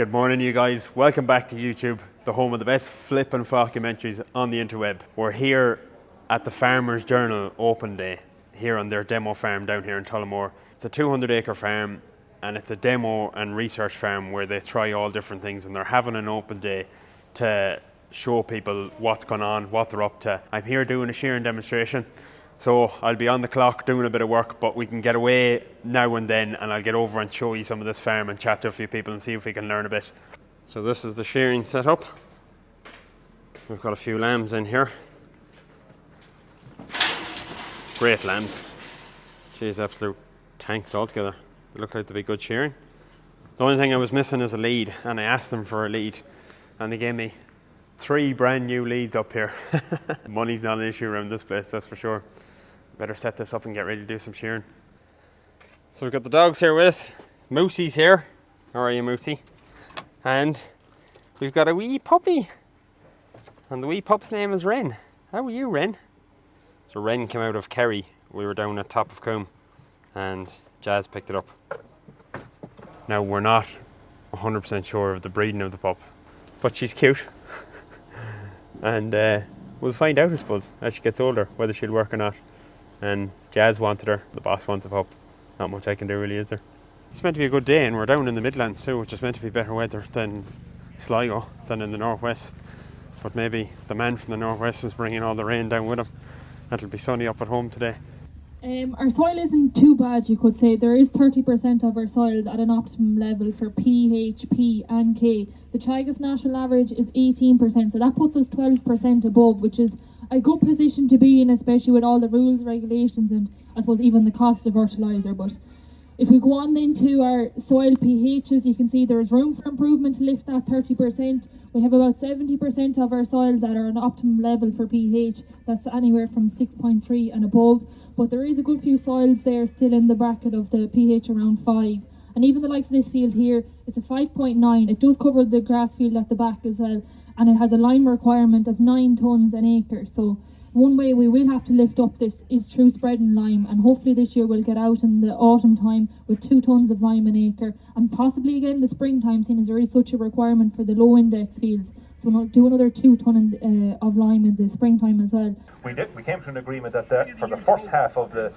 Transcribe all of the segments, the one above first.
Good morning, you guys. Welcome back to Ewetube, the home of the best flippin' documentaries on the interweb. We're here at the Farmers Journal Open Day, here on their demo farm down here in Tullamore. It's a 200-acre farm, and it's a demo and research farm where they try all different things, and they're having an open day to show people what's going on, what they're up to. I'm here doing a shearing demonstration, so I'll be on the clock doing a bit of work, but we can get away now and then, and I'll get over and show you some of this farm and chat to a few people and see if we can learn a bit. So this is the shearing setup. We've got a few lambs in here. Great lambs. Jeez, absolute tanks altogether. They look like to be good shearing. The only thing I was missing is a lead, and I asked them for a lead, and they gave me 3 brand new leads up here. Money's not an issue around this place, that's for sure. Better set this up and get ready to do some shearing. So we've got the dogs here with us. Moosey's here. How are you, Moosey? And we've got a wee puppy. And the wee pup's name is Wren. How are you, Wren? So Wren came out of Kerry. We were down at Top of Combe and Jazz picked it up. Now we're not 100% sure of the breeding of the pup, but she's cute. And we'll find out, I suppose, as she gets older, whether she'll work or not. And Jazz wanted her, the boss wants a pup. Not much I can do really, is there? It's meant to be a good day, and we're down in the Midlands too, which is meant to be better weather than Sligo, than in the northwest. But maybe the man from the northwest is bringing all the rain down with him. It'll be sunny up at home today. Our soil isn't too bad, you could say. There is 30% of our soils at an optimum level for pH, P and K. The Teagasc national average is 18%, so that puts us 12% above, which is a good position to be in, especially with all the rules, regulations, and I suppose even the cost of fertiliser. But if we go on into our soil pHs, you can see there is room for improvement to lift that 30%. We have about 70% of our soils that are an optimum level for pH. That's anywhere from 6.3 and above. But there is a good few soils there still in the bracket of the pH around 5. And even the likes of this field here, it's a 5.9. It does cover the grass field at the back as well. And it has a lime requirement of 9 tonnes an acre. So one way we will have to lift up this is through spreading lime, and hopefully this year we'll get out in the autumn time with 2 tonnes of lime an acre, and possibly again the springtime, seeing as there is such a requirement for the low index fields. So we'll do another 2 tonne of lime in the springtime as well. We came to an agreement that for the first half of the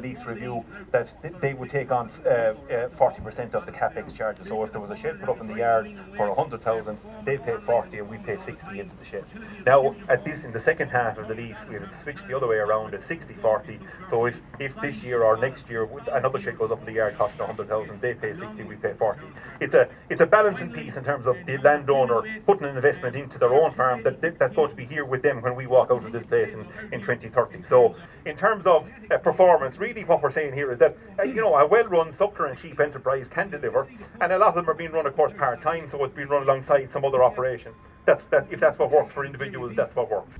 lease review, that they would take on 40% of the capex charges. So if there was a shed put up in the yard for 100,000, they pay 40 and we pay 60 into the shed. Now in the second half of the lease, we have switched the other way around at 60-40. So if this year or next year another shed goes up in the yard costing 100,000, they pay 60, we pay 40. It's a balancing piece in terms of the landowner putting an investment into their own farm that's going to be here with them when we walk out of this place in 2030. So in terms of performance, really what we're saying here is that a well-run suckler and sheep enterprise can deliver, and a lot of them are being run, of course, part-time, so it's being run alongside some other operation. If that's what works for individuals, that's what works.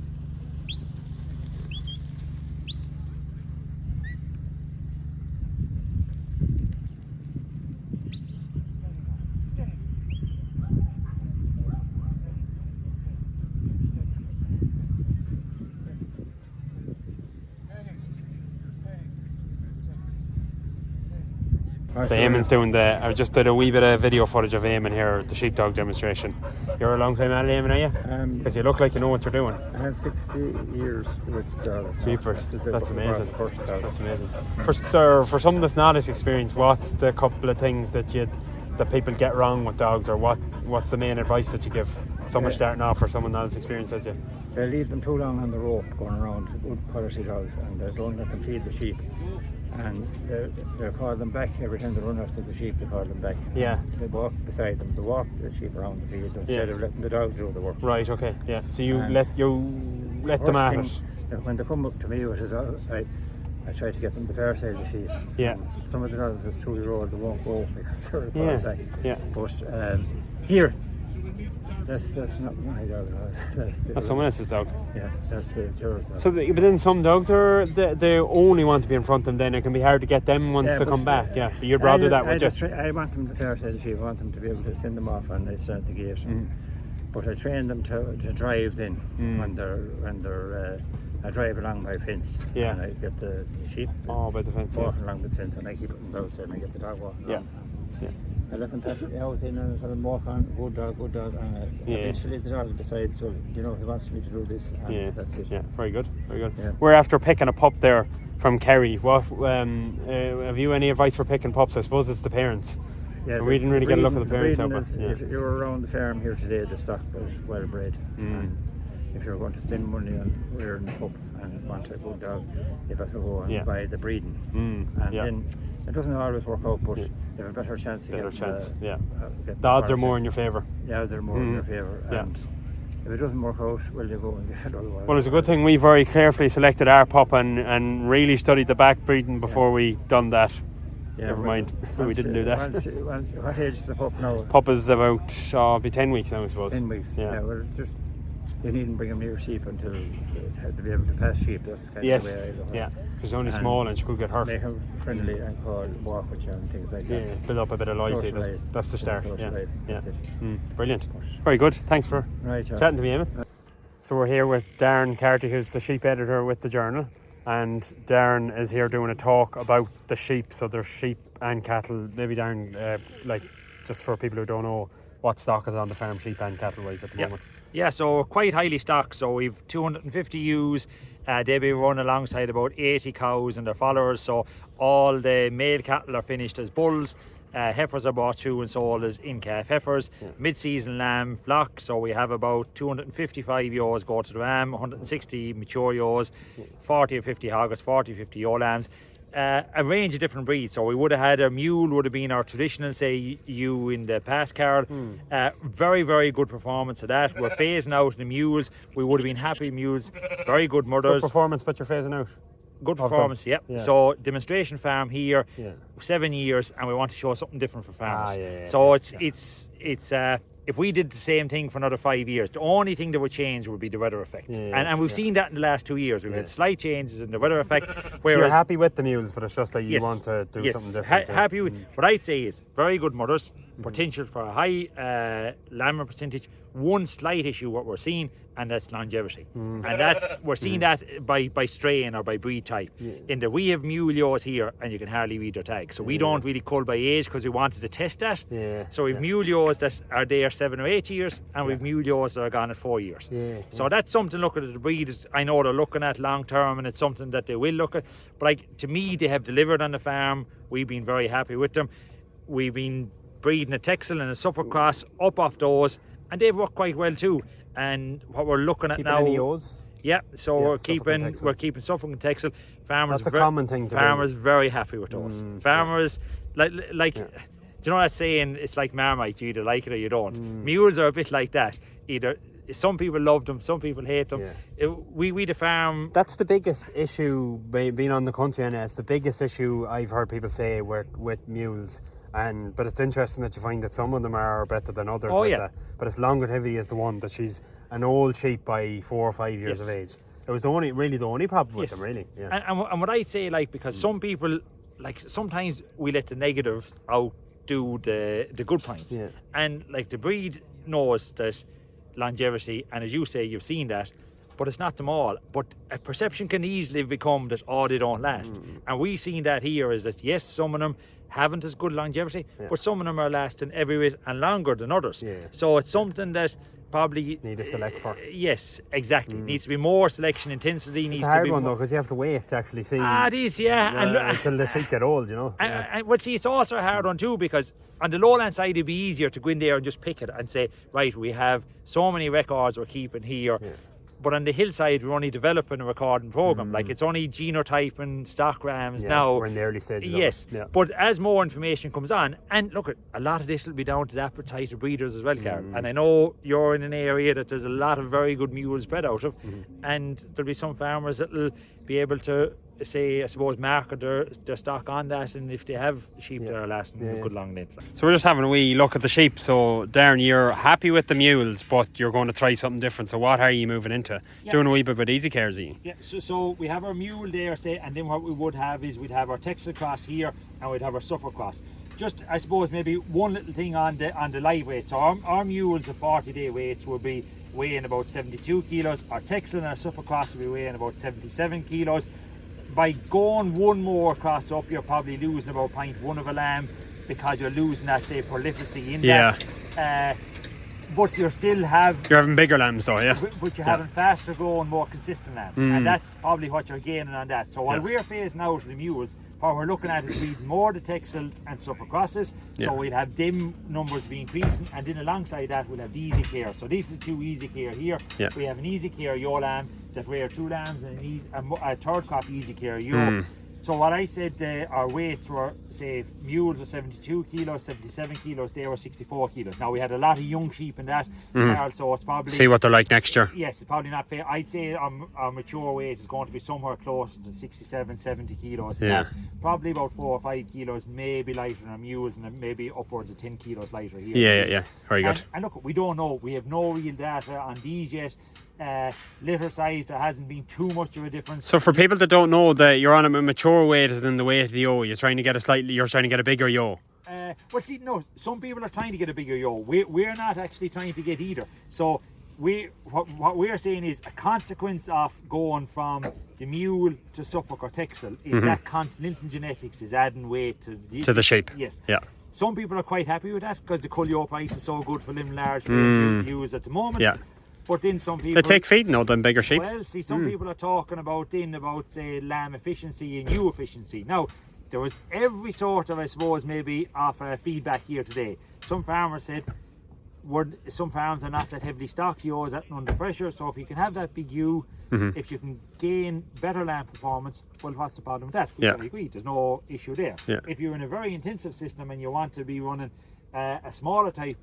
So Eamon's doing I just did a wee bit of video footage of Eamon here at the sheepdog demonstration. You're a long time at it, Eamon, are you? Because you look like you know what you're doing. I have 60 years with dogs. Jeepers, that's amazing. That's amazing. For someone that's not as experienced, what's the couple of things that people get wrong with dogs, or what's the main advice that you give someone starting off or someone not as experienced as you? They leave them too long on the rope going around good quality dogs, and they don't let them feed the sheep. And they call them back every time they run after the sheep. They call them back. Yeah. They walk beside them. They walk the sheep around the field instead of letting the dog do the work. Right. Okay. Yeah. So you let them at it. When they come up to me with it, I try to get them the fair side of the sheep. Yeah. And some of the dogs that's 2-year-old, they won't go because they're called back. Yeah. But here. That's not my dog. That's someone else's dog. Yeah, that's yours. So, but then some dogs they only want to be in front of them. Then it can be hard to get them ones to come back. Yeah, but you'd rather that, would you? I want them to fair side of the sheep. I want them to be able to send them off on the side of the gate. But I train them to drive then when they're I drive along my fence. Yeah. And I get the sheep. By the fence. Walking along the fence, and I keep it on the outside, and I get the dog walking. Yeah. Along. Yeah. I let them pass out in and sort of walk on, good dog, and eventually the dog decides, well, he wants me to do this, and that's it. Yeah, very good. Yeah. We're after picking a pup there from Kerry. What have you any advice for picking pups? I suppose it's the parents. Yeah, we didn't really get a look at the parents now, but if you were around the farm here today, the stock was well bred. And if you're going to spend money on rearing a pup and want a good dog, you better go and buy the breeding. And then it doesn't always work out, but you have a better chance to get the odds are more in your favour. Yeah, they're more in your favour. And if it doesn't work out, well, you go and get another one. Well, it's a good thing we very carefully selected our pup and really studied the back breeding before we done that. Yeah, never mind. We didn't do that. What age is the pup now? Pup is about be 10 weeks now, I suppose. 10 weeks. Yeah. Well, just you needn't bring them near sheep until to be able to pass sheep. That's kind of the way I look at it. Yeah. She's only small and she could get hurt. Make them friendly and walk with you and things like that. Yeah, build up a bit of loyalty. That's the start. Yeah. Brilliant. But very good. Thanks for chatting to me, Emma. So we're here with Darren Carty, who's the sheep editor with the Journal. And Darren is here doing a talk about the sheep. So there's sheep and cattle. Maybe Darren, just for people who don't know, what stock is on the farm, sheep and cattle wise at the moment? Yeah, so quite highly stocked. So we've 250 ewes. They'll be run alongside about 80 cows and their followers. So all the male cattle are finished as bulls. Heifers are bought through and sold as in-calf heifers. Mid-season lamb flock, so we have about 255 ewes go to the ram, 160 mature ewes, 40 or 50 hoggers, 40 or 50 ewe lambs. A range of different breeds. So we would have had a mule, would have been our traditional, say, ewe in the past card. Very, very good performance of that. We're phasing out the mules. We would have been happy mules. Very good mothers. Good performance, but you're phasing out. Good performance, yeah. So demonstration farm here, 7 years, and we want to show something different for farmers. It's if we did the same thing for another 5 years, the only thing that would change would be the weather effect. And we've seen that in the last 2 years. We've had slight changes in the weather effect. So you're happy with the mules, but it's just like you want to do something different. Happy with what I'd say is very good mothers, potential for a high lambing percentage. One slight issue what we're seeing, and that's longevity. And that's we're seeing that by strain or by breed type. In that we have mule ewes here and you can hardly read their tags. So we don't really cull by age because we wanted to test that. So we've mule ewes that are there 7 or 8 years, and we've mule ewes that are gone at 4 years. So that's something looking at the breed I know they're looking at long term, and it's something that they will look at. But like to me, they have delivered on the farm. We've been very happy with them. We've been breeding a Texel and a Suffolk Cross up off those, and they've worked quite well too. And what we're looking at now, so we're keeping Suffolk and Texel. Farmers, that's a common thing to farmers very happy with those. Farmers like do you know that saying? It's like Marmite, you either like it or you don't. Mules are a bit like that. Either some people love them, some people hate them. We the farm. That's the biggest issue being on the country, and it's the biggest issue I've heard people say with mules. But it's interesting that you find that some of them are better than others. But it's longevity is the one that she's an old sheep by 4 or 5 years of age. It was the only problem with them, really. And what I'd say, because some people, sometimes we let the negatives outdo the good points. And the breed knows that longevity, and as you say, you've seen that, but it's not them all. But a perception can easily become that they don't last. And we've seen that here is that yes, some of them haven't as good longevity, but some of them are lasting every bit and longer than others. So it's something that probably need to select for. Yes, exactly. Needs to be more selection intensity. It's a hard one though, because you have to wait to actually see. It is, until the sheep get old, you know. But see, it's also a hard one too, because on the lowland side it'd be easier to go in there and just pick it and say, right, we have so many records we're keeping here. But on the hillside, we're only developing a recording program. It's only genotyping stock rams now. We're in the early stages. Yes, but as more information comes on, and look, a lot of this will be down to the appetite of breeders as well, Carl. And I know you're in an area that there's a lot of very good mules bred out of, and there'll be some farmers that'll be able to say, I suppose, market their stock on that, and if they have sheep that are lasting a good long length. So we're just having a wee look at the sheep. So Darren, you're happy with the mules, but you're going to try something different. So what are you moving into? Doing a wee bit with easy cares, are you? So we have our mule there, say, and then what we would have is we'd have our Texel Cross here, and we'd have our Suffolk Cross. Just, I suppose, maybe one little thing on the live weight. So our mules of 40-day weights will be weighing about 72 kilos. Our Texel and our Suffolk Cross will be weighing about 77 kilos. By going one more cross up, you're probably losing about 0.1 of a lamb. because you're losing that, say, prolificacy in that. But you're having bigger lambs though, yeah. But you're having faster growing, more consistent lambs, and that's probably what you're gaining on that. So while we're phasing out the mules, what we're looking at is breeding more the Texel and Suffolk crosses. So we'll have them numbers be increasing, and then alongside that we'll have the Easy Care. So these are the two Easy Care here. We have an Easy Care ewe lamb that rear 2 lambs and a third crop Easy Care ewe. So what I said, our weights were, say, mules were 72 kilos, 77 kilos, they were 64 kilos. Now we had a lot of young sheep in that, so it's probably... See what they're like next year. Yes, it's probably not fair. I'd say our mature weight is going to be somewhere close to 67, 70 kilos. Yeah. Probably about 4 or 5 kilos, maybe lighter than our mules, and maybe upwards of 10 kilos lighter here. Yeah. Very good. And look, we don't know. We have no real data on these yet. Litter size, there hasn't been too much of a difference. So for people that don't know, that you're on a mature weight as in the weight of the ewe, you're trying to get a bigger ewe. Well, see, no, some people are trying to get a bigger ewe. We're not actually trying to get either. So what we're saying is a consequence of going from the mule to Suffolk or Texel is that continental genetics is adding weight to the sheep. Yes. Yeah. Some people are quite happy with that because the cull ewe price is so good for them large ewes at the moment. Yeah. But then some people... They take feeding out them bigger sheep. Well, see, some people are talking about say, lamb efficiency and ewe efficiency. Now, there was every sort of, I suppose, maybe of feedback here today. Some farmers said, some farms are not that heavily stocked, ewes are under pressure, so if you can have that big ewe, if you can gain better lamb performance, well, what's the problem with that? Which I agree, there's no issue there. Yeah. If you're in a very intensive system and you want to be running a smaller type,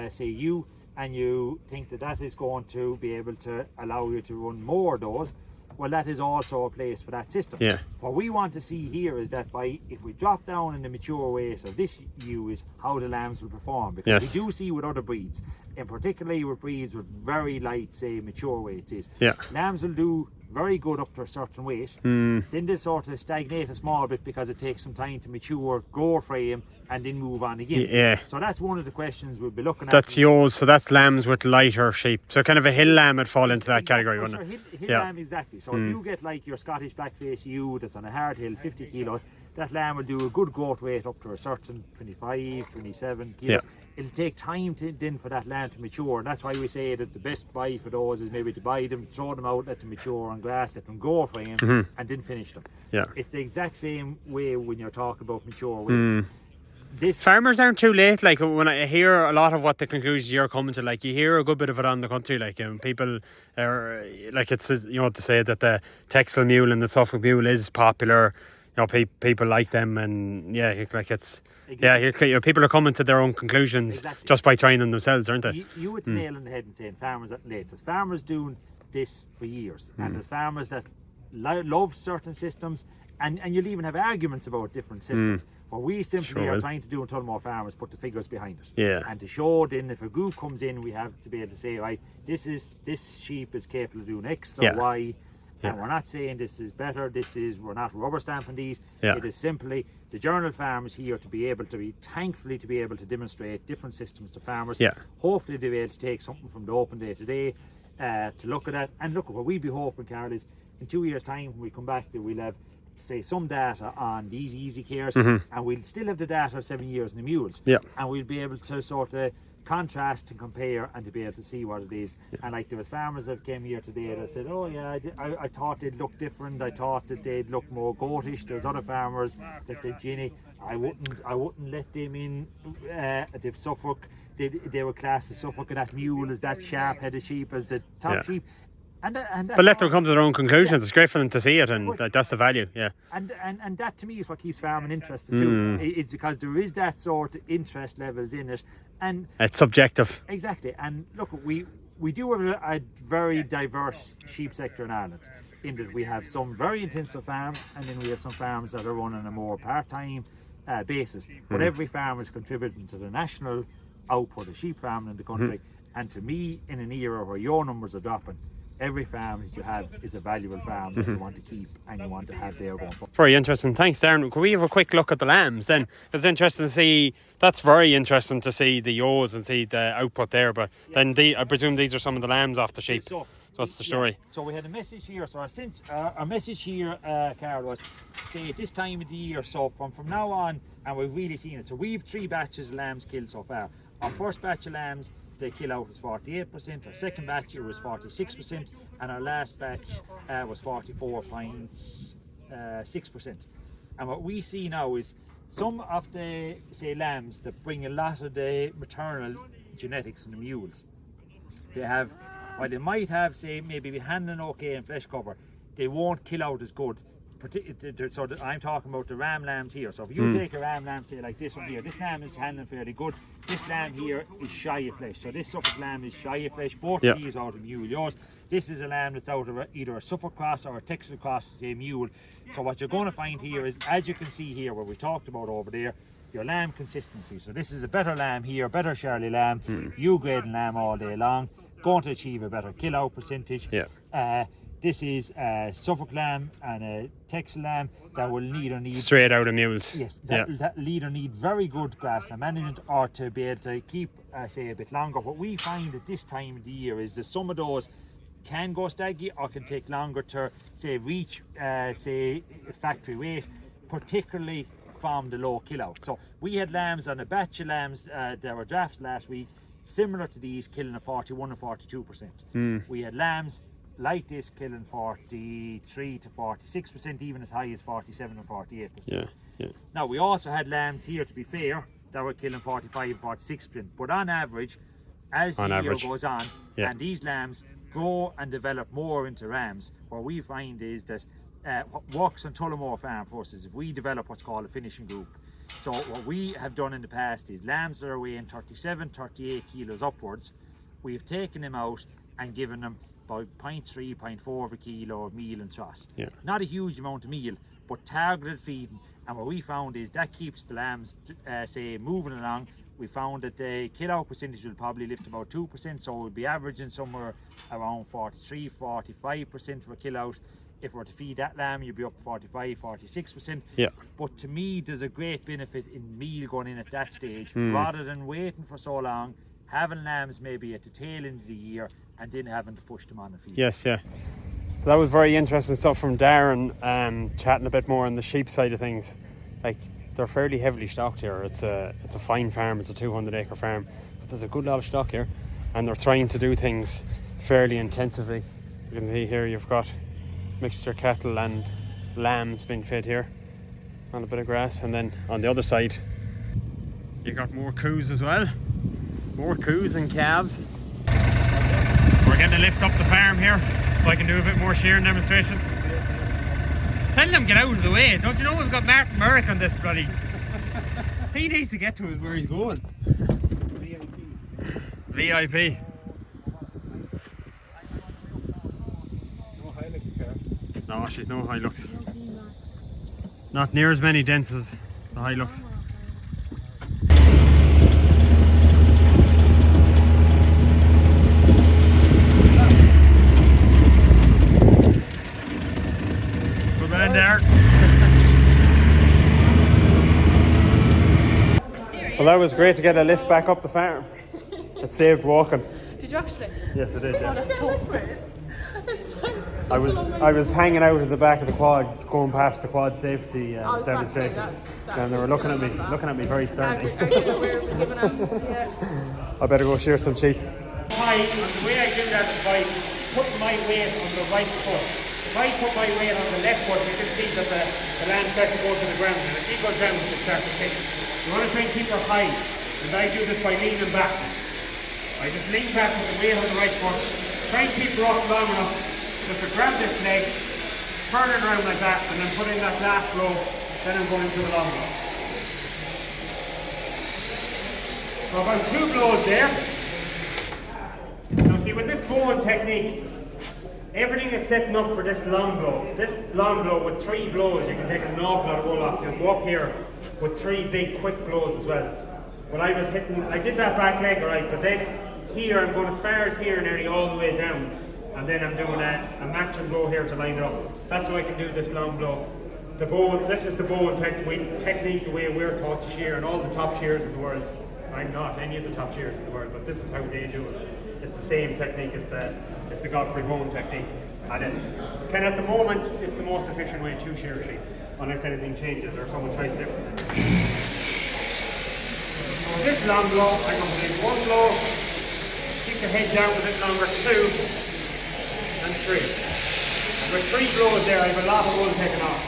say, ewe, and you think that is going to be able to allow you to run more of those, well, that is also a place for that system. Yeah. What we want to see here is that if we drop down in the mature weight of this ewe is how the lambs will perform, because we do see with other breeds, and particularly with breeds with very light, say, mature weights, lambs will do very good up to a certain weight, then they sort of stagnate a small bit because it takes some time to mature, grow a frame, and then move on again. Yeah. So that's one of the questions we'll be looking at. That's yours, so that's lambs with lighter sheep. So kind of a hill lamb would fall into that category, wouldn't it? Hill lamb, exactly. So if you get like your Scottish blackface ewe that's on a hard hill, 50 kilos, that lamb will do a good growth weight up to a certain 25, 27 kilos. It'll take time for that lamb to mature, and that's why we say that the best buy for those is maybe to buy them, throw them out, let them mature on grass, let them grow a frame, and then finish them. Yeah. It's the exact same way when you're talking about mature weights. Farmers aren't too late. Like when I hear a lot of what the conclusions you're coming to, like you hear a good bit of it on the country. Like people are like it's to say that the Texel mule and the Suffolk mule is popular. You know, people like them, and people are coming to their own conclusions just by trying them themselves, aren't they? You hit the nail on the head and saying farmers are late. There's farmers doing this for years, and there's farmers that love certain systems. And you'll even have arguments about different systems. What we simply are trying to do in Tullamore farmers, put the figures behind it. Yeah. And to show then if a group comes in, we have to be able to say, right, this sheep is capable of doing X or Y. And we're not saying this is better, we're not rubber stamping these. It is simply the journal farmers here to be able to demonstrate different systems to farmers. Hopefully they'll be able to take something from the open day today to look at that. And look, what we'd be hoping, Carl, is in 2 years' time when we come back, we'll have say some data on these Easy Cares, and we'll still have the data of 7 years in the mules, and we'll be able to sort of contrast and compare and to be able to see what it is. And like there was farmers that came here today that said, oh yeah, I thought they'd look different, I thought that they'd look more goatish. There's other farmers that said, Ginny, I wouldn't let them in. They've Suffolk, they were classed as Suffolk, and that mule is that sharp headed sheep as the top sheep. But let them come to their own conclusions. It's great for them to see it, and that's the value. And that to me is what keeps farming interesting too. It's because there is that sort of interest levels in it, and it's subjective. Exactly. And look, we do have a very diverse sheep sector in Ireland, in that we have some very intensive farms, and then we have some farms that are running a more part-time basis. But every farm is contributing to the national output of sheep farming in the country. And to me, in an era where your numbers are dropping, every farm that you have is a valuable farm that you want to keep and you want to have there going forward. Very interesting. Thanks, Darren. Could we have a quick look at the lambs then? It's interesting to see, that's very interesting to see the ewes and see the output there, but then I presume these are some of the lambs off the sheep. So what's the story? So we had a message here. So our message here, Carl, was say at this time of the year. So from now on, and we've really seen it. So we've 3 batches of lambs killed so far. Our first batch of lambs, the kill out was 48%. Our second batch was 46%, and our last batch was 44.6%. And what we see now is some of the lambs that bring a lot of the maternal genetics in the mules. They have, while they might have maybe be handling okay in flesh cover, they won't kill out as good. So I'm talking about the ram lambs here. So if you take a ram lamb, say like this one here, this lamb is handling fairly good. This lamb here is shy of flesh. So this Suffolk lamb is shy of flesh. Both of these out of mule. Yours, this is a lamb that's out of either a Suffolk cross or a Texas cross, say mule. So what you're going to find here is, as you can see here, where we talked about over there, your lamb consistency. So this is a better lamb here, better Shirley lamb, U-grade lamb all day long, going to achieve a better kill out percentage. This is a Suffolk lamb and a Texas lamb that will need straight out of mules. Yes, that either need very good grassland management or to be able to keep, say, a bit longer. What we find at this time of the year is that some of those can go staggy or can take longer to, say, reach, say, factory weight, particularly from the low kill out. So we had lambs on a batch of lambs that were drafted last week, similar to these, killing a 41 or 42%. We had lambs like this killing 43 to 46%, even as high as 47 or 48%. Now we also had lambs here, to be fair, that were killing 45 and 46%. But on average, as the year goes on, and these lambs grow and develop more into rams, what we find is that what works on Tullamore farm for us is if we develop what's called a finishing group. So what we have done in the past is lambs that are weighing 37, 38 kilos upwards, we've taken them out and given them about 0.3, 0.4 of a kilo of meal and truss. Not a huge amount of meal, but targeted feeding. And what we found is that keeps the lambs, say, moving along. We found that the kill out percentage will probably lift about 2%, so we'll be averaging somewhere around 43, 45% for a kill out. If we're to feed that lamb, you'll be up 45, 46%. But to me, there's a great benefit in meal going in at that stage, rather than waiting for so long, having lambs maybe at the tail end of the year, and then having to push them on the feed. So that was very interesting stuff from Darren, chatting a bit more on the sheep side of things. Like, they're fairly heavily stocked here. It's a fine farm, it's a 200-acre farm, but there's a good lot of stock here, and they're trying to do things fairly intensively. You can see here you've got mixture cattle and lambs being fed here on a bit of grass, and then on the other side you got more coos as well, more coos and calves. We're getting a lift up the farm here so I can do a bit more shearing demonstrations. Tell them get out of the way. Don't you know we've got Martin Merrick on this bloody... He needs to get to where he's going. VIP. No, she's no Hilux. Not near as many dents as the Hilux. Good man, Darren. Well, that was great to get a lift back up the farm. It saved walking. Did you actually? Yes, I did. Oh, that's so weird. I was hanging out at the back of the quad, going past the quad safety demonstration, and they were looking at me very sternly. I better go shear some sheep. The way I do that is by putting my weight on the right foot. If I put my weight on the left foot, you can see that the land starts to go to the ground, and as it goes down, it starts to kick. You want to try and keep her high, and I do this by leaning back. I just lean back with the weight on the right foot. Try and keep her up long enough just to grab this leg, turn it around like that, and then put in that last blow, then I'm going into the long blow. So about 2 blows there. Now see, with this bowing technique, everything is setting up for this long blow. This long blow with 3 blows, you can take an awful lot of wool off. You'll go up here with 3 big quick blows as well. When I was hitting, I did that back leg alright, but then here I'm going as far as here nearly all the way down, and then I'm doing a matching blow here to line it up. That's how I can do this long blow. The bow, this is the bowing technique, the way we're taught to shear, and all the top shears in the world I'm not any of the top shearers in the world, but this is how they do it. It's the same technique as the Godfrey bone technique, and it's kind of at the moment it's the most efficient way to shear a sheep, unless anything changes or someone tries different. So this long blow, I'm going to take one blow, keep the head down a bit longer, 2 and 3. With 3 blows there, I have a lot of wool taken off.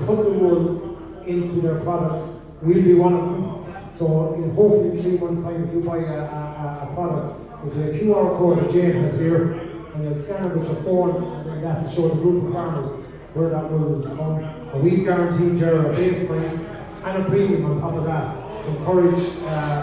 Put the wool into their products, we'll be one of them. So in hopefully 3 months' time, if you buy a product with the QR code that Jane has here, and you'll scan it with your phone, and then that will show the group of farmers where that wool is from. And we've guaranteed Jared a base price and a premium on top of that to encourage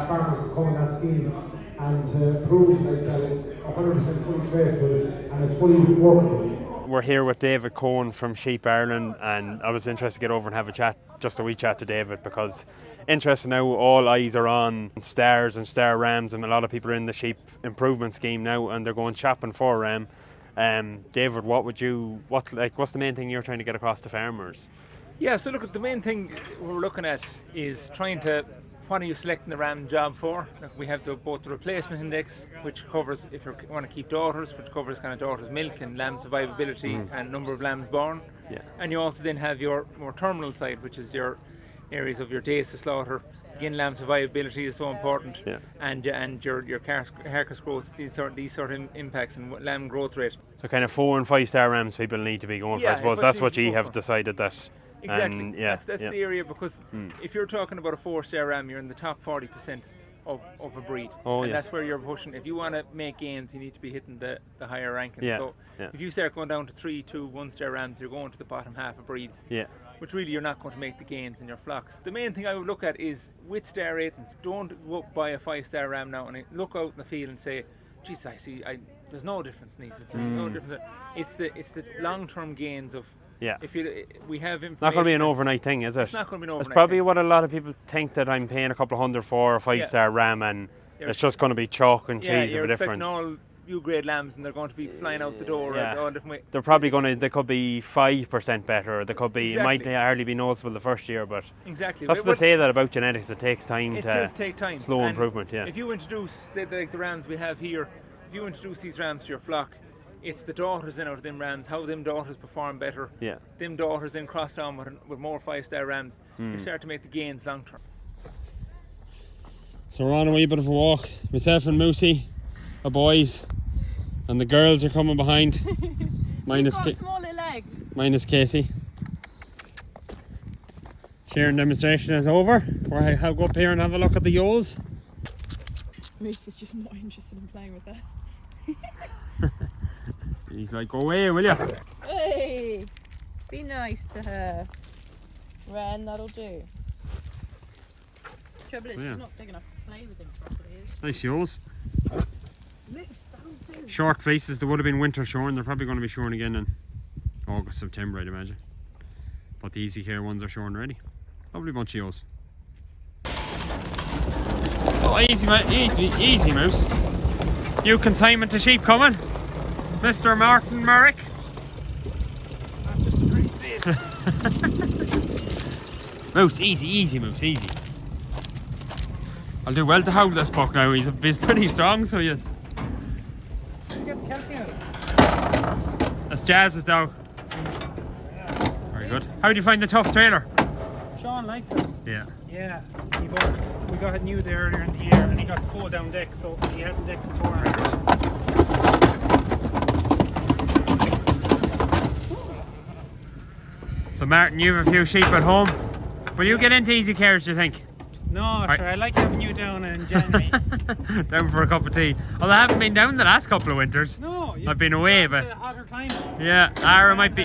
farmers to come in that scheme and to prove that it's 100% fully traceable and it's fully workable. We're here with David Cohen from Sheep Ireland, and I was interested to get over and have a chat, just a wee chat to David, because interesting now all eyes are on stars and star rams, and a lot of people are in the sheep improvement scheme now and they're going shopping for a ram. David, what's the main thing you're trying to get across to farmers? Yeah, so look, the main thing we're looking at is trying to, what are you selecting the ram job for? Look, we have both the replacement index, which covers if you want to keep daughters, which covers kind of daughters' milk and lamb survivability and number of lambs born. Yeah. And you also then have your more terminal side, which is your areas of your days to slaughter. Again, lamb survivability is so important, and your carcass growth, these sort of impacts, and lamb growth rate. So kind of 4 and 5 star rams people need to be going for. I suppose that's what you have decided that. Exactly. That's the area, because if you're talking about a 4-star ram, you're in the top 40% of a breed. And that's where you're pushing. If you want to make gains, you need to be hitting the higher rankings. So if you start going down to 3, 2, 1-star rams, you're going to the bottom half of breeds. Which really you're not going to make the gains in your flocks. The main thing I would look at is with star ratings, don't go buy a 5-star ram now and look out in the field and say, geez, there's no difference in these. No difference. It's the long-term gains of. If we have information. Not going to be an overnight thing, is it? It's not going to be an overnight It's probably thing. What a lot of people think, that I'm paying a couple of $100 for a 5-star ram, and it's just going to be chalk and cheese of a difference. All U-grade lambs, and they're going to be flying out the door all different ways. They're probably they could be 5% better, or they could be, it might hardly be noticeable the first year, but that's to say that about genetics, it takes time. It does take time. Slow improvement, If you introduce, say, like the rams we have here, if you introduce these rams to your flock, it's the daughters in out of them rams, how them daughters perform better. Them daughters then crossed on with more 5-star rams. You start to make the gains long term. So we're on a wee bit of a walk. Myself and Moosey, the boys, and the girls are coming behind. Minus smaller legs. Minus Casey. Shearing demonstration is over. I'll go up here and have a look at the yoles. Moose is just not interested in playing with that. He's like, go away, will you? Hey, be nice to her. Ren, that'll do. Trouble is, she's not big enough to play with him properly. Nice yoles. Moose, that'll do. Short faces, there would have been winter shorn. They're probably going to be shorn again in August, September, I'd imagine. But the easy care ones are shorn already. Lovely bunch of yoles. Oh, easy mouse. New consignment to sheep coming. Mr. Martin Merrick. Not just a pretty face. Moose, easy moose, easy. I'll do well to hold this buck now. He's pretty strong, so he is. That's Jazz's dog. Very good. How do you find the tough trailer? Shaun likes it. Yeah. Yeah, we got it new there earlier in the year, and he got the fold down deck, so he had the decks with torn. So Martin, you have a few sheep at home. Will you get into easy cares, do you think? No, sure, I like having you down in January. Down for a cup of tea. Well, I haven't been down the last couple of winters. No, I've been away, but hotter climates. yeah, Ara might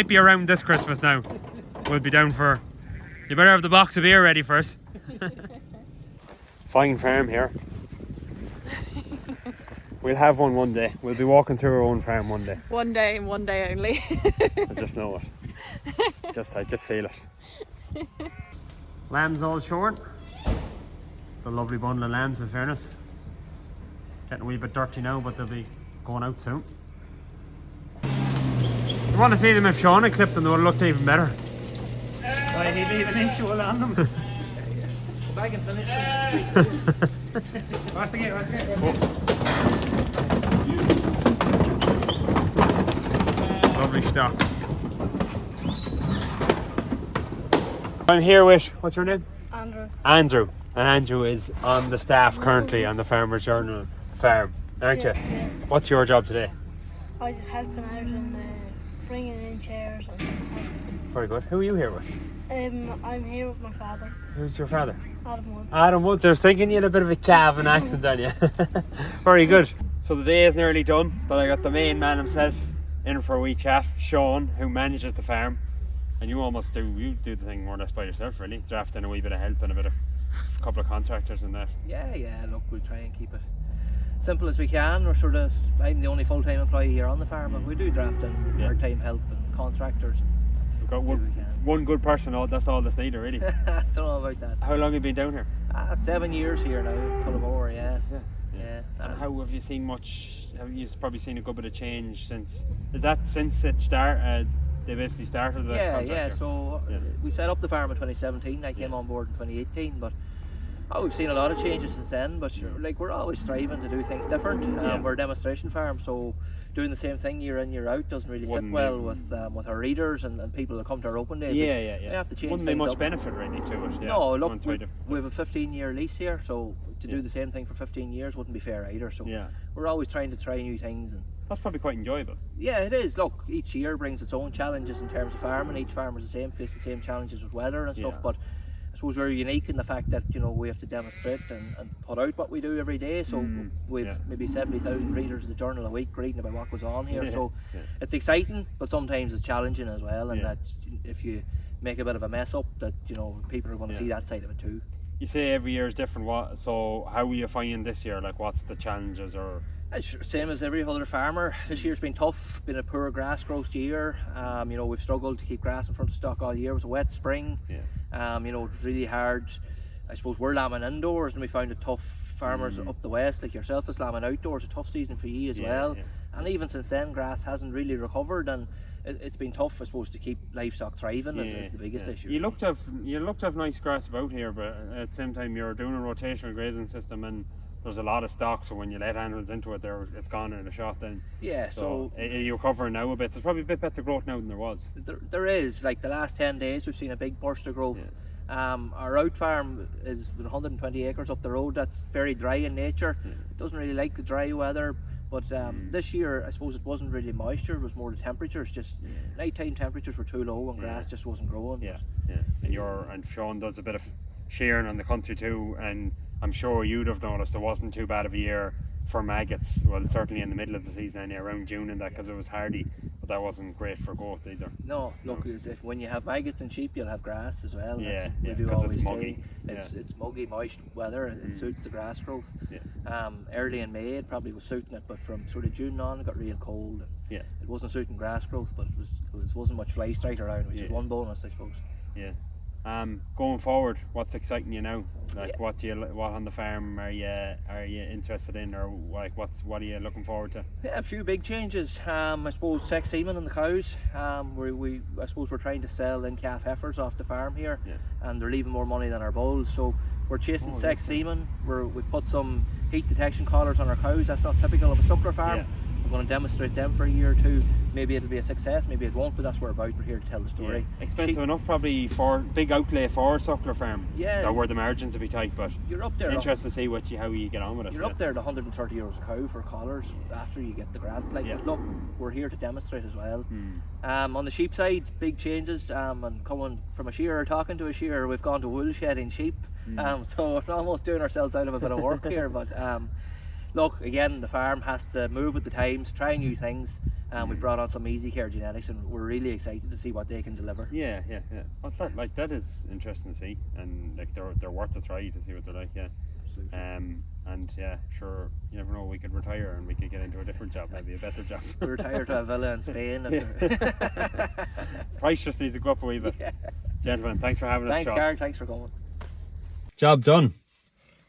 be around this Christmas now. We'll be down for. You better have the box of beer ready for us. Fine farm here. We'll have one day. We'll be walking through our own farm one day. One day and one day only. I just know it. I just feel it. Lambs all shorn. It's a lovely bundle of lambs, in fairness. Getting a wee bit dirty now, but they'll be going out soon. I want to see them if Shaun had clipped them, they would have looked even better. He'd leave an inch wool on them. back and finish. What's the gate? Lovely stock. I'm here with, what's your name? Andrew. Andrew. And Andrew is on the staff currently on the Farmer's Journal farm, aren't you? Yeah. What's your job today? I was just helping out and bringing in chairs. Very good. Who are you here with? I'm here with my father. Who's your father? Adam Woods. Adam Woods. I was thinking you had a bit of a Cavan accent on you. Very good. So the day is nearly done, but I got the main man himself in for a wee chat, Shaun, who manages the farm. And you do the thing more or less by yourself, really. Drafting a wee bit of help and a couple of contractors and that. Yeah, look, we'll try and keep it simple as we can. I'm the only full-time employee here on the farm, and we do drafting, part-time help and contractors. We've got one good person, that's all that's needed, really. Don't know about that. How long have you been down here? 7 years here now, Tullamore, yeah. And how have you seen much? Have you probably seen a good bit of change since? Is that since it started? They basically started the contract. So we set up the farm in 2017. I came on board in 2018, but we've seen a lot of changes since then. But we're always striving to do things different. We're a demonstration farm, so doing the same thing year in, year out doesn't really sit well with our readers and people that come to our open days. We have to change. Wouldn't be much benefit really to it. No, look, we have a 15-year lease here, so to do the same thing for 15 years wouldn't be fair either. So we're always trying to try new things. And that's probably quite enjoyable. Yeah, it is. Look, each year brings its own challenges in terms of farming. Each farmer's the same, face the same challenges with weather and stuff. But I suppose we're unique in the fact that we have to demonstrate and put out what we do every day. So we've maybe 70,000 readers of the journal a week reading about what goes on here. So it's exciting, but sometimes it's challenging as well. And that if you make a bit of a mess up, that people are going to see that side of it too. You say every year is different. So how will you find this year? Like, what's the challenges or? It's same as every other farmer. This year's been tough, been a poor grass growth year. We've struggled to keep grass in front of stock all year. It was a wet spring. It was really hard. I suppose we're lambing indoors and we found it tough. Farmers up the west like yourself is lambing outdoors, a tough season for you as well. And even since then grass hasn't really recovered, and it's been tough I suppose to keep livestock thriving is the biggest issue. You looked to have nice grass about here, but at the same time you're doing a rotational grazing system and there's a lot of stock, so when you let animals into it, it's gone in a shot then. So you're covering now a bit. There's probably a bit better growth now than there was. There is. Like the last 10 days we've seen a big burst of growth. Our out farm is 120 acres up the road. That's very dry in nature. It doesn't really like the dry weather, but this year I suppose it wasn't really moisture, it was more the temperatures. Just nighttime temperatures were too low and grass just wasn't growing. And Shaun does a bit of shearing on the country too, and I'm sure you'd have noticed it wasn't too bad of a year for maggots. Well, certainly in the middle of the season, around June and that, because it was hardy, but that wasn't great for growth either. No, look, when you have maggots and sheep, you'll have grass as well. We do always say it's muggy, moist weather. It suits the grass growth. Early in May, it probably was suiting it, but from sort of June on, it got real cold. It wasn't suiting grass growth, but it wasn't much fly strike around, which is one bonus, I suppose. Going forward, what's exciting you now? Like, what on the farm are you interested in, or like what are you looking forward to? A few big changes. I suppose sex semen in the cows. I suppose we're trying to sell in calf heifers off the farm here, and they're leaving more money than our bulls. So we're chasing sex semen. We've put some heat detection collars on our cows. That's not typical of a suckler farm. We're going to demonstrate them for a year or two. Maybe it'll be a success, maybe it won't, but that's what we're about. We're here to tell the story. Expensive enough probably for big outlay for a suckler farm. Where the margins will be tight, but you're up there. Interested to see how you get on with it. You're up there to €130 a cow for collars after you get the grant. But look, we're here to demonstrate as well. On the sheep side, big changes. And coming from a shearer, talking to a shearer, we've gone to wool shedding sheep. So we're almost doing ourselves out of a bit of work here, but. Look, again, the farm has to move with the times, try new things. We've brought on some easy care genetics, and we're really excited to see what they can deliver. Well, that is interesting to see, and like they're worth a try to see what they're like. Absolutely. Sure, you never know, we could retire and we could get into a different job, maybe a better job. We retire to a villa in Spain. Price just needs to go up a wee bit. Gentlemen, thanks for having us. Thanks, Carty. Thanks for coming. Job done.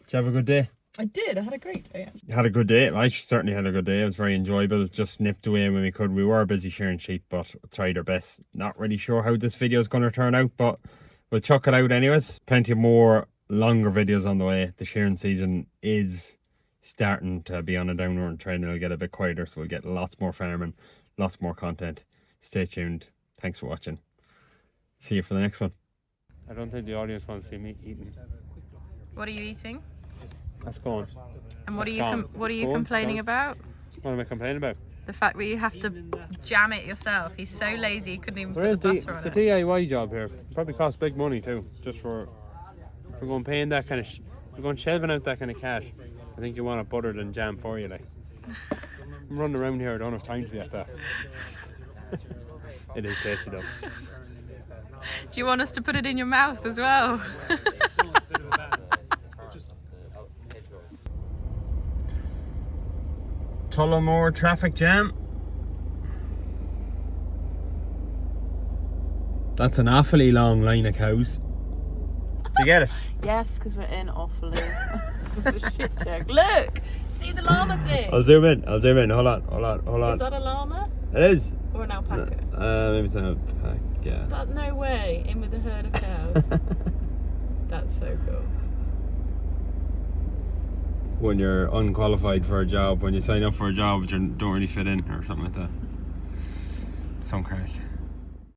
Did you have a good day? I did. I had a great day. You had a good day. I certainly had a good day. It was very enjoyable. Just nipped away when we could. We were busy shearing sheep, but tried our best. Not really sure how this video is going to turn out, but we'll chuck it out anyways. Plenty more longer videos on the way. The shearing season is starting to be on a downward trend. It'll get a bit quieter, so we'll get lots more farming, lots more content. Stay tuned. Thanks for watching. See you for the next one. I don't think the audience wants to see me eating. What are you eating? That's gone. And what That's are you complaining about? What am I complaining about? The fact that you have to jam it yourself. He's so lazy he couldn't even put the butter on It's a it. DIY job here. It probably costs big money too, just for if we're going paying that kind of if we're going shelving out that kind of cash. I think you want it buttered and jam for you, like. I'm running around here, I don't have time to get that. It is tasty though. Do you want us to put it in your mouth as well? Tullamore traffic jam. That's an awfully long line of cows. Did you get it? Yes, because we're in awfully. The shit check. Look! See the llama thing? I'll zoom in. Hold on. Is that a llama? It is. Or an alpaca? Maybe it's an alpaca. But no way. In with a herd of cows. That's so cool. When you're unqualified for a job, when you sign up for a job but you don't really fit in or something like that. Some crack.